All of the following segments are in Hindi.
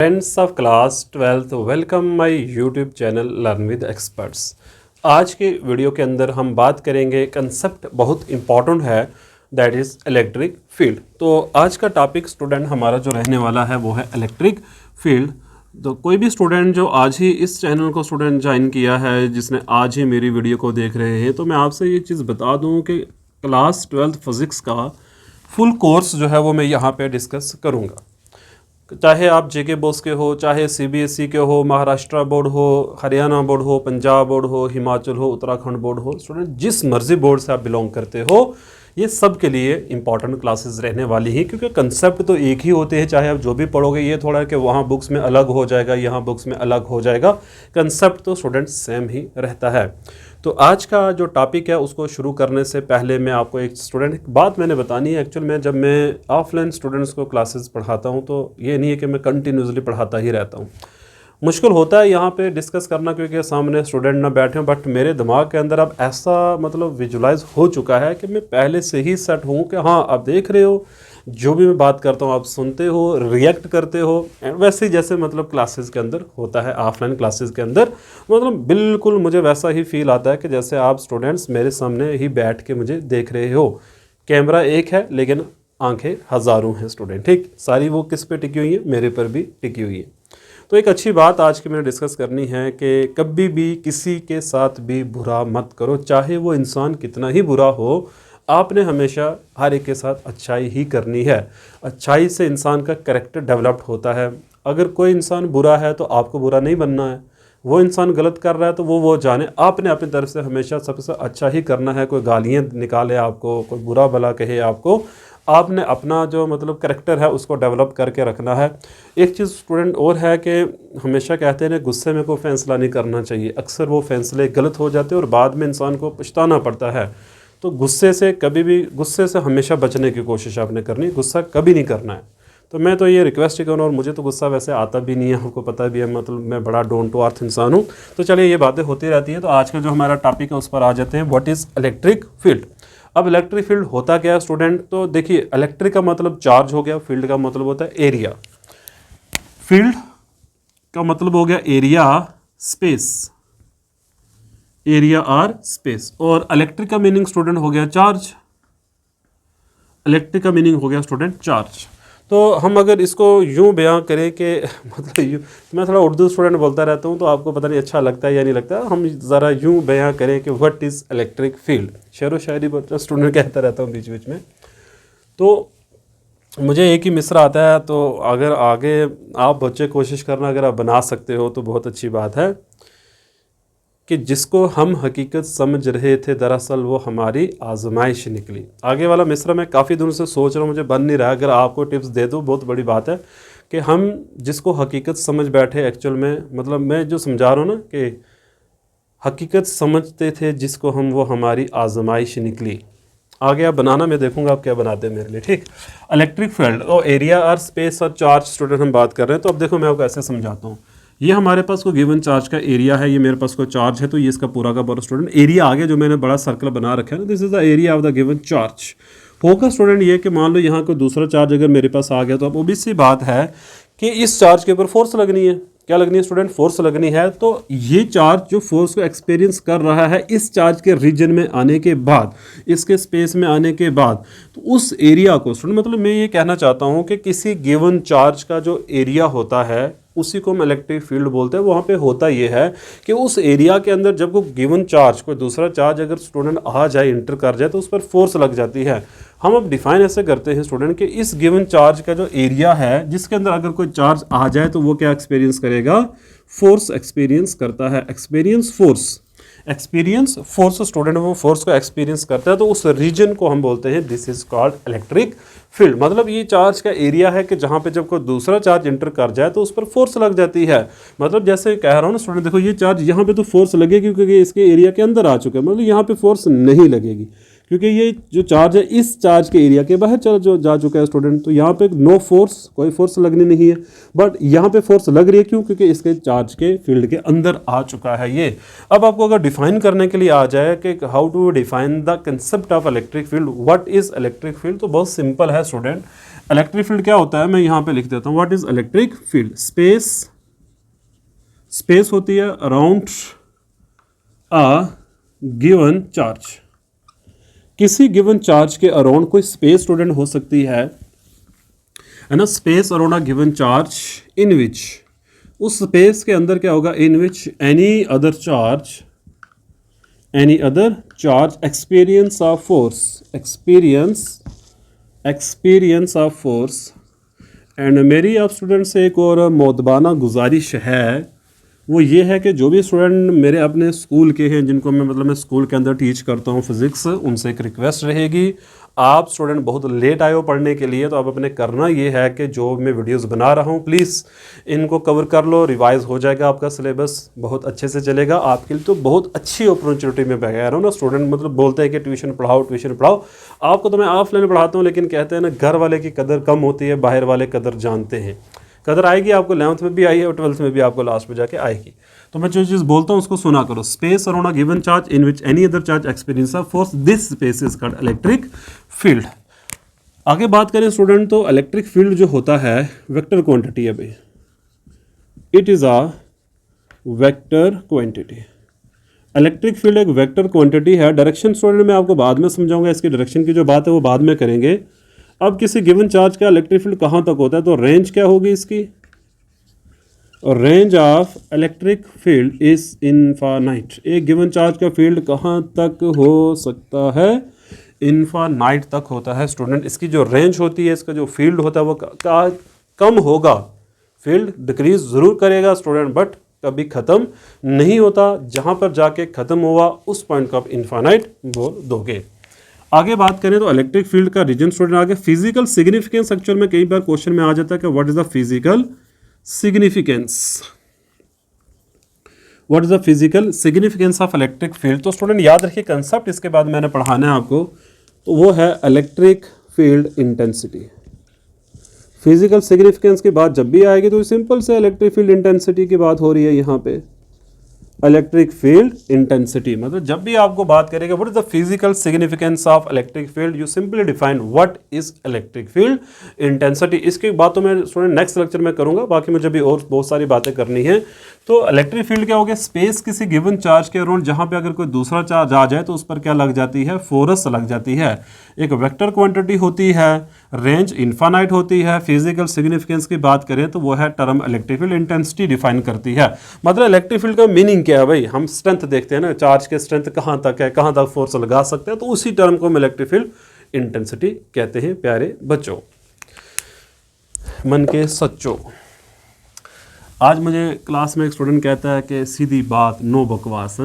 Friends of class 12th welcome my YouTube channel learn with experts. आज के वीडियो के अंदर हम बात करेंगे कंसेप्ट बहुत इंपॉर्टेंट है, दैट इज़ इलेक्ट्रिक फील्ड। तो आज का टॉपिक स्टूडेंट हमारा जो रहने वाला है वो है इलेक्ट्रिक फील्ड। तो कोई भी स्टूडेंट जो आज ही इस चैनल को स्टूडेंट ज्वाइन किया है, जिसने आज ही मेरी वीडियो को देख रहे हैं, तो मैं आपसे ये चीज़ बता दूँ कि क्लास 12th फिज़िक्स का फुल कोर्स जो है वो मैं यहाँ पे डिस्कस करूँगा। चाहे आप जेके बोर्ड के हो, चाहे सीबीएसई के हो, महाराष्ट्र बोर्ड हो, हरियाणा बोर्ड हो, पंजाब बोर्ड हो, हिमाचल हो, उत्तराखंड बोर्ड हो, स्टूडेंट जिस मर्जी बोर्ड से आप बिलोंग करते हो, ये सब के लिए इंपॉर्टेंट क्लासेस रहने वाली हैं, क्योंकि कंसेप्ट तो एक ही होते हैं। चाहे आप जो भी पढ़ोगे, ये थोड़ा कि वहाँ बुक्स में अलग हो जाएगा, यहाँ बुक्स में अलग हो जाएगा, कंसेप्ट तो स्टूडेंट सेम ही रहता है। तो आज का जो टॉपिक है उसको शुरू करने से पहले मैं आपको एक स्टूडेंट बात मैंने बतानी है। एक्चुअल में जब मैं ऑफलाइन स्टूडेंट्स को क्लासेस पढ़ाता हूँ तो ये नहीं है कि मैं कंटिन्यूसली पढ़ाता ही रहता हूँ। मुश्किल होता है यहाँ पे डिस्कस करना, क्योंकि सामने स्टूडेंट ना बैठे हों, बट मेरे दिमाग के अंदर अब ऐसा मतलब विजुलाइज हो चुका है कि मैं पहले से ही सेट हूँ कि हाँ, आप देख रहे हो, जो भी मैं बात करता हूँ आप सुनते हो, रिएक्ट करते हो। वैसे ही जैसे मतलब क्लासेस के अंदर होता है, ऑफलाइन क्लासेस के अंदर मतलब बिल्कुल मुझे वैसा ही फील आता है कि जैसे आप स्टूडेंट्स मेरे सामने ही बैठ के मुझे देख रहे हो। कैमरा एक है लेकिन आंखें हज़ारों हैं स्टूडेंट, ठीक। सारी वो किस पे टिकी हुई है? मेरे पर भी टिकी हुई है। तो एक अच्छी बात आज की मैंने डिस्कस करनी है कि कभी भी किसी के साथ भी बुरा मत करो, चाहे वो इंसान कितना ही बुरा हो। आपने हमेशा हर एक के साथ अच्छाई ही करनी है। अच्छाई से इंसान का कैरेक्टर डेवलप्ड होता है। अगर कोई इंसान बुरा है तो आपको बुरा नहीं बनना है। वो इंसान गलत कर रहा है तो वो जाने, आपने अपनी तरफ से हमेशा सबसे अच्छा ही करना है। कोई गालियाँ निकाले आपको, कोई बुरा भला कहे आपको, आपने अपना जो मतलब कैरेक्टर है उसको डेवलप करके रखना है। एक चीज़ स्टूडेंट और है कि हमेशा कहते हैं गुस्से में कोई फैसला नहीं करना चाहिए। अक्सर वो फैसले गलत हो जाते हैं और बाद में इंसान को पछताना पड़ता है। तो गुस्से से कभी भी, गुस्से से हमेशा बचने की कोशिश आपने करनी, गुस्सा कभी नहीं करना है। तो मैं तो ये रिक्वेस्ट ही करूँ, और मुझे तो गुस्सा वैसे आता भी नहीं है, आपको पता भी है, मतलब मैं बड़ा डाउन टू अर्थ इंसान हूँ। तो चलिए ये बातें होती रहती हैं। तो आज का जो हमारा टॉपिक है उस पर आ जाते हैं। What is electric field. अब इलेक्ट्रिक फील्ड होता क्या है स्टूडेंट? तो देखिए, इलेक्ट्रिक का मतलब चार्ज हो गया, फील्ड का मतलब होता है एरिया। फील्ड का मतलब हो गया area, space, area or space. और इलेक्ट्रिक का मीनिंग स्टूडेंट हो गया चार्ज। इलेक्ट्रिक का मीनिंग हो गया स्टूडेंट चार्ज। तो हम अगर इसको यूं बयां करें कि मतलब यूँ, मैं थोड़ा उर्दू स्टूडेंट बोलता रहता हूं तो आपको पता नहीं अच्छा लगता है या नहीं लगता। हम ज़रा यूं बयां करें कि व्हाट इज़ इलेक्ट्रिक फील्ड। शेर व शायरी बच्चा स्टूडेंट कहता रहता हूँ बीच बीच में। तो मुझे एक ही मिसरा आता है, तो अगर आगे आप बच्चे कोशिश करना, अगर आप बना सकते हो तो बहुत अच्छी बात है। कि जिसको हम हकीकत समझ रहे थे दरअसल वो हमारी आजमाइश निकली। आगे वाला मिसरा मैं काफ़ी दिनों से सोच रहा हूँ, मुझे बन नहीं रहा। अगर आपको टिप्स दे दो बहुत बड़ी बात है। कि हम जिसको हकीकत समझ बैठे, एक्चुअल में मतलब मैं जो समझा रहा हूँ ना कि हकीकत समझते थे जिसको हम, वो हमारी आजमाइश निकली। आगे आप बनाना, मैं देखूंगा आप क्या बनाते हैं मेरे लिए, ठीक। इलेक्ट्रिक फील्ड और एरिया और स्पेस और चार्ज स्टूडेंट हम बात कर रहे हैं। तो अब देखो मैं आपको ऐसे समझाता हूँ। ये हमारे पास कोई गिवन चार्ज का एरिया है, ये मेरे पास कोई चार्ज है, तो ये इसका पूरा का पूरा स्टूडेंट एरिया आ गया। जो मैंने बड़ा सर्कल बना रखा है ना, this is the area of the given charge. होगा स्टूडेंट ये कि मान लो यहाँ कोई दूसरा चार्ज अगर मेरे पास आ गया, तो अब obvious सी बात है कि इस चार्ज के ऊपर फोर्स लगनी है। क्या लगनी है स्टूडेंट? फोर्स लगनी है। तो ये चार्ज जो फोर्स को एक्सपीरियंस कर रहा है इस चार्ज के रीजन में आने के बाद, इसके स्पेस में आने के बाद, तो उस एरिया को स्टूडेंट, मतलब मैं ये कहना चाहता हूँ कि किसी गिवन चार्ज का जो एरिया होता है उसी को हम इलेक्ट्रिक फील्ड बोलते हैं। वहाँ पे होता ये है कि उस एरिया के अंदर जब कोई गिवन चार्ज, कोई दूसरा चार्ज अगर स्टूडेंट आ जाए, इंटर कर जाए, तो उस पर फोर्स लग जाती है। हम अब डिफाइन ऐसे करते हैं स्टूडेंट कि इस गिवन चार्ज का जो एरिया है, जिसके अंदर अगर कोई चार्ज आ जाए तो वो क्या एक्सपीरियंस करेगा? फोर्स एक्सपीरियंस करता है। Experience force, experience force student, वो फोर्स को एक्सपीरियंस करता है। तो उस रीजन को हम बोलते हैं this is called electric field. मतलब ये चार्ज का एरिया है कि जहाँ पे जब कोई दूसरा चार्ज इंटर कर जाए तो उस पर फोर्स लग जाती है। मतलब जैसे कह रहा हूँ ना स्टूडेंट, देखो ये चार्ज यहाँ पे तो फोर्स लगेगी क्योंकि इसके एरिया के अंदर आ चुका है, मतलब यहाँ पे फोर्स नहीं लगेगी क्योंकि ये जो चार्ज है इस चार्ज के एरिया के बाहर चल जो जा चुका है स्टूडेंट। तो यहाँ पे नो फोर्स, कोई फोर्स लगनी नहीं है। बट यहाँ पे फोर्स लग रही है, क्यों? क्योंकि इसके चार्ज के फील्ड के अंदर आ चुका है ये। अब आपको अगर डिफाइन करने के लिए आ जाए कि how to define the concept of electric field, what is electric field, तो बहुत सिंपल है स्टूडेंट। इलेक्ट्रिक फील्ड क्या होता है, मैं यहाँ पे लिख देता हूँ, what is electric field. Space होती है अराउंड अ गिवन चार्ज, किसी गिवन चार्ज के अराउंड कोई स्पेस स्टूडेंट हो सकती है ना, space around a given charge in which, उस स्पेस के अंदर क्या होगा, in which any other charge experience of force and मेरी आप स्टूडेंट से एक और मोदबाना गुजारिश है, वो ये है कि जो भी स्टूडेंट मेरे अपने स्कूल के हैं, जिनको मैं स्कूल के अंदर टीच करता हूँ फिज़िक्स, उनसे एक रिक्वेस्ट रहेगी, आप स्टूडेंट बहुत लेट आए हो पढ़ने के लिए, तो आप अपने करना ये है कि जो मैं वीडियोस बना रहा हूँ प्लीज़ इनको कवर कर लो, रिवाइज हो जाएगा, आपका सिलेबस बहुत अच्छे से चलेगा आपके लिए। तो बहुत अच्छी अपॉर्चुनिटी में कह रहा हूँ ना, स्टूडेंट बोलते हैं कि ट्यूशन पढ़ाओ, आपको तो मैं ऑफलाइन पढ़ाता हूँ, लेकिन कहते हैं ना घर वाले की कदर कम होती है, बाहर वाले कदर जानते हैं। कदर आएगी आपको 11th में भी आई है और 12th में भी आपको लास्ट में जाके आएगी। तो मैं जो चीज़ बोलता हूँ उसको सुना करो। Space around a given charge in which any other charge experience a force, this space is called electric field. आगे बात करें स्टूडेंट, तो इलेक्ट्रिक फील्ड जो होता है वेक्टर क्वांटिटी है भाई, it is a vector quantity. Electric field एक वेक्टर क्वांटिटी है। डायरेक्शन स्टूडेंट मैं आपको बाद में समझाऊंगा, इसकी डायरेक्शन की जो बात है वो बाद में करेंगे। अब किसी गिवन चार्ज का इलेक्ट्रिक फील्ड कहाँ तक होता है, तो रेंज क्या होगी इसकी, और range of electric field is infinite. एक गिवन चार्ज का फील्ड कहाँ तक हो सकता है, इनफाइनाइट तक होता है स्टूडेंट। इसकी जो रेंज होती है, इसका जो फील्ड होता है वो कम होगा, फील्ड डिक्रीज ज़रूर करेगा स्टूडेंट, बट कभी ख़त्म नहीं होता। जहाँ पर जाके ख़त्म हुआ उस पॉइंट को आप इनफाइनाइट बोल दोगे। आगे बात करें तो इलेक्ट्रिक फील्ड का रीजन स्टूडेंट, आगे फिजिकल सिग्निफिकेंस एक्चुअल में कई बार क्वेश्चन में आ जाता है कि what is the physical significance of electric field. तो स्टूडेंट याद रखिए कंसेप्ट, इसके बाद मैंने पढ़ाना है आपको, तो वो है electric field intensity. Physical significance की बात जब भी आएगी तो सिंपल से इलेक्ट्रिक फील्ड इंटेंसिटी की बात हो रही है यहाँ पे। इलेक्ट्रिक फील्ड इंटेंसिटी मतलब जब भी आपको बात करेगा what is the physical significance of electric field, you simply define what is electric field intensity. इसकी बात तो मैं स्टूडेंट नेक्स्ट लेक्चर में करूंगा, बाकी मुझे भी और बहुत सारी बातें करनी है। तो इलेक्ट्रिक फील्ड क्या हो गया, स्पेस किसी गिवन चार्ज के अराउंड जहां पे अगर कोई दूसरा चार्ज आ जाए तो उस पर क्या लग जाती है, फोर्स लग जाती है। एक वेक्टर क्वांटिटी होती है, रेंज इनफाइनाइट होती है। फिजिकल सिग्निफिकेंस की बात करें तो वो है term electric field intensity define करती है। मतलब इलेक्ट्रिक फील्ड का मीनिंग क्या है भाई, हम स्ट्रेंथ देखते हैं ना, चार्ज के स्ट्रेंथ कहाँ तक है, कहाँ तक फोर्स लगा सकते हैं, तो उसी टर्म को हम इलेक्ट्रिक फील्ड इंटेंसिटी कहते हैं। प्यारे बच्चों, मन के सच्चों, आज मुझे क्लास में एक स्टूडेंट कहता है कि सीधी बात, नो बकवास।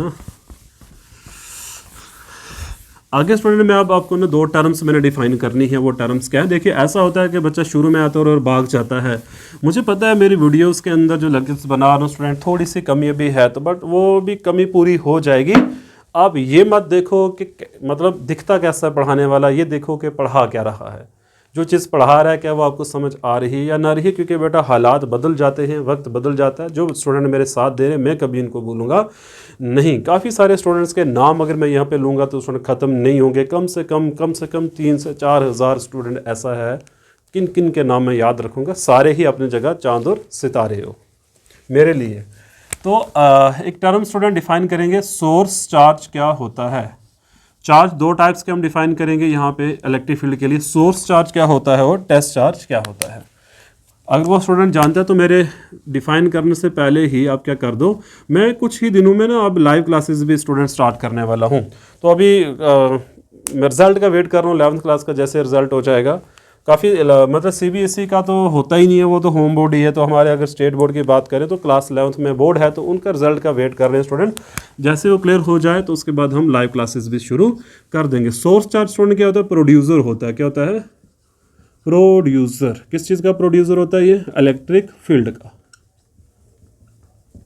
आगे स्टूडेंट में अब आपको ना दो टर्म्स मैंने डिफाइन करनी है। वो टर्म्स क्या है, देखिए ऐसा होता है कि बच्चा शुरू में आता है और भाग जाता है। मुझे पता है मेरी वीडियोस के अंदर जो लेक्चर्स बना रहा हूँ स्टूडेंट, थोड़ी सी कमी भी है, तो बट वो भी कमी पूरी हो जाएगी। आप ये मत देखो कि मतलब दिखता कैसा पढ़ाने वाला, ये देखो कि पढ़ा क्या रहा है, जो चीज़ पढ़ा रहा है क्या वो आपको समझ आ रही है या ना रही है। क्योंकि बेटा हालात बदल जाते हैं, वक्त बदल जाता है। जो स्टूडेंट मेरे साथ दे रहे हैं मैं कभी इनको भूलूंगा नहीं। काफ़ी सारे स्टूडेंट्स के नाम अगर मैं यहाँ पे लूँगा तो स्टूडेंट ख़त्म नहीं होंगे। कम से कम 3 से 4 हज़ार स्टूडेंट ऐसा है, किन किन के नाम मैं याद रखूँगा, सारे ही अपनी जगह चांद और सितारे हो मेरे लिए। तो एक टर्म स्टूडेंट डिफाइन करेंगे, सोर्स चार्ज क्या होता है। चार्ज दो टाइप्स के हम डिफाइन करेंगे यहाँ पे इलेक्ट्रिक फील्ड के लिए। सोर्स चार्ज क्या होता है और टेस्ट चार्ज क्या होता है। अगर वो स्टूडेंट जानता है तो मेरे डिफाइन करने से पहले ही आप क्या कर दो, मैं कुछ ही दिनों में ना अब लाइव क्लासेस भी स्टूडेंट स्टार्ट करने वाला हूँ। तो अभी मैं रिज़ल्ट का वेट कर रहा हूँ 11th क्लास का। जैसे रिज़ल्ट हो जाएगा, काफ़ी मतलब CBSE का तो होता ही नहीं है, वो तो होम बोर्ड ही है। तो हमारे अगर स्टेट बोर्ड की बात करें तो क्लास 11th में बोर्ड है, तो उनका रिजल्ट का वेट कर रहे हैं स्टूडेंट। जैसे वो क्लियर हो जाए तो उसके बाद हम लाइव क्लासेस भी शुरू कर देंगे। सोर्स चार्ज स्टूडेंट क्या होता है, प्रोड्यूसर होता है। क्या होता है, प्रोड्यूसर। किस चीज़ का प्रोड्यूसर होता है, ये इलेक्ट्रिक फील्ड का,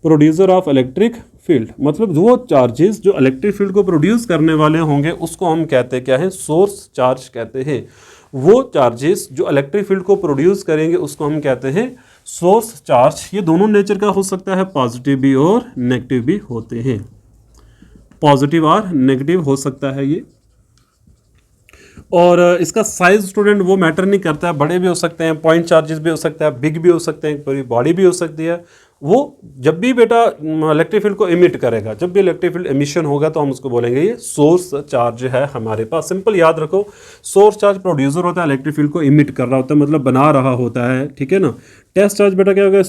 प्रोड्यूसर ऑफ इलेक्ट्रिक फील्ड। मतलब वो चार्जेस जो इलेक्ट्रिक फील्ड को प्रोड्यूस करने वाले होंगे उसको हम कहते हैं क्या है, सोर्स चार्ज कहते हैं। वो चार्जेस जो इलेक्ट्रिक फील्ड को प्रोड्यूस करेंगे उसको हम कहते हैं सोर्स चार्ज। ये दोनों नेचर का हो सकता है, पॉजिटिव भी और नेगेटिव भी होते हैं। पॉजिटिव और नेगेटिव हो सकता है ये। और इसका साइज स्टूडेंट वो मैटर नहीं करता है, बड़े भी हो सकते हैं, पॉइंट चार्जेस भी हो सकते हैं, बिग भी हो सकते हैं, पूरी बॉडी भी हो सकती है। वो जब भी बेटा इलेक्ट्रिक फील्ड को इमिट करेगा, जब भी इलेक्ट्रिक फील्ड एमिशन होगा तो हम उसको बोलेंगे ये सोर्स चार्ज है हमारे पास। सिंपल याद रखो, सोर्स चार्ज प्रोड्यूसर होता है, इलेक्ट्रिक फील्ड को इमिट कर रहा होता है, मतलब बना रहा होता है, ठीक है ना। टेस्ट चार्ज बेटा क्या होगा,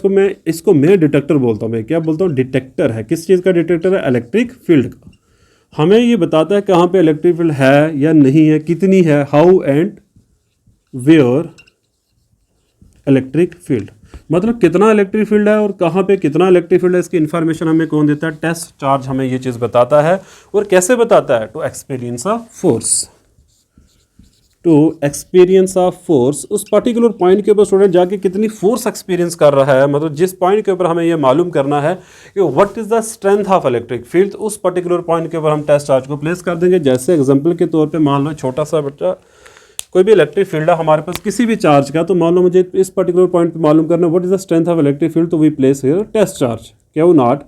इसको मैं डिटेक्टर बोलता हूँ। मैं क्या बोलता हूँ, डिटेक्टर है। किस चीज़ का डिटेक्टर है, इलेक्ट्रिक फील्ड का। हमें ये बताता है कहाँ पे इलेक्ट्रिक फील्ड है या नहीं है, कितनी है, how and where electric field, मतलब कितना इलेक्ट्रिक फील्ड है और कहाँ पे कितना इलेक्ट्रिक फील्ड है, इसकी इन्फॉर्मेशन हमें कौन देता है, टेस्ट चार्ज हमें ये चीज़ बताता है। और कैसे बताता है, to experience of force, to experience of force. उस पर्टिकुलर पॉइंट के ऊपर स्टूडेंट जाके कितनी फोर्स एक्सपीरियंस कर रहा है, मतलब जिस पॉइंट के ऊपर हमें ये मालूम करना है कि what is the strength of electric field, उस पर्टिकुलर पॉइंट के ऊपर हम टेस्ट चार्ज को प्लेस कर देंगे। जैसे एग्जांपल के तौर पे मान लो छोटा सा बच्चा, कोई भी इलेक्ट्रिक फील्ड है हमारे पास किसी भी चार्ज का, तो मान लो मुझे इस पर्टिकुलर पॉइंट पे मालूम करना है what is the strength of electric field, तो we place here test charge, क्या नॉट।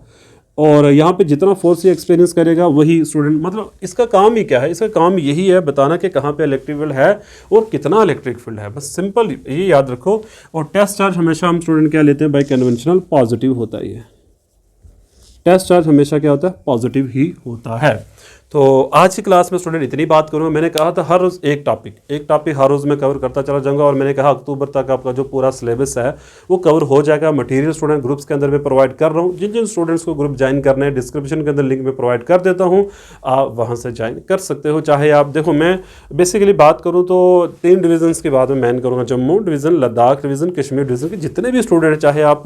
और यहाँ पे जितना फोर्स ये एक्सपीरियंस करेगा वही स्टूडेंट, मतलब इसका काम ही क्या है, इसका काम यही है बताना कि कहाँ पे इलेक्ट्रिक फील्ड है और कितना इलेक्ट्रिक फील्ड है, बस सिंपल ये याद रखो। और टेस्ट चार्ज हमेशा हम स्टूडेंट क्या लेते हैं, बाई कन्वेंशनल पॉजिटिव होता है। ये टेस्ट चार्ज हमेशा क्या होता है, पॉजिटिव ही होता है। तो आज की क्लास में स्टूडेंट इतनी बात करूँगा। मैंने कहा था हर रोज़ एक टॉपिक हर रोज़ मैं कवर करता चला जाऊँगा, और मैंने कहा अक्टूबर तक आपका जो पूरा सिलेबस है वो कवर हो जाएगा। मटेरियल स्टूडेंट ग्रुप्स के अंदर मैं प्रोवाइड कर रहा हूँ। जिन जिन स्टूडेंट्स को ग्रुप ज्वाइन करना है, डिस्क्रिप्शन के अंदर लिंक में प्रोवाइड कर देता हूँ, आप वहाँ से ज्वाइन कर सकते हो। चाहे आप देखो, मैं बेसिकली बात करूँ तो 3 डिवीजन्स के बाद में मैन करूँगा, Jammu division, Ladakh division, Kashmir division के जितने भी स्टूडेंट, चाहे आप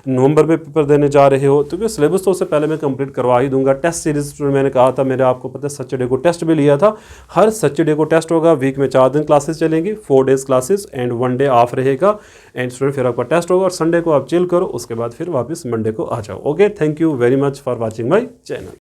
नवंबर में पेपर देने जा रहे हो, तो सिलेबस तो उससे पहले मैं कंप्लीट करवा ही दूंगा। टेस्ट सीरीज मैंने कहा था, मेरे आपको पता है सैटरडे को टेस्ट भी लिया था। हर सैटरडे को टेस्ट होगा, वीक में 4 दिन क्लासेस चलेंगी, 4 days classes and 1 day of रहेगा। एंड स्टूडेंट फिर आपका टेस्ट होगा और संडे को आप चिल करो, उसके बाद फिर वापस मंडे को आ जाओ। Okay, thank you very much for watching my channel.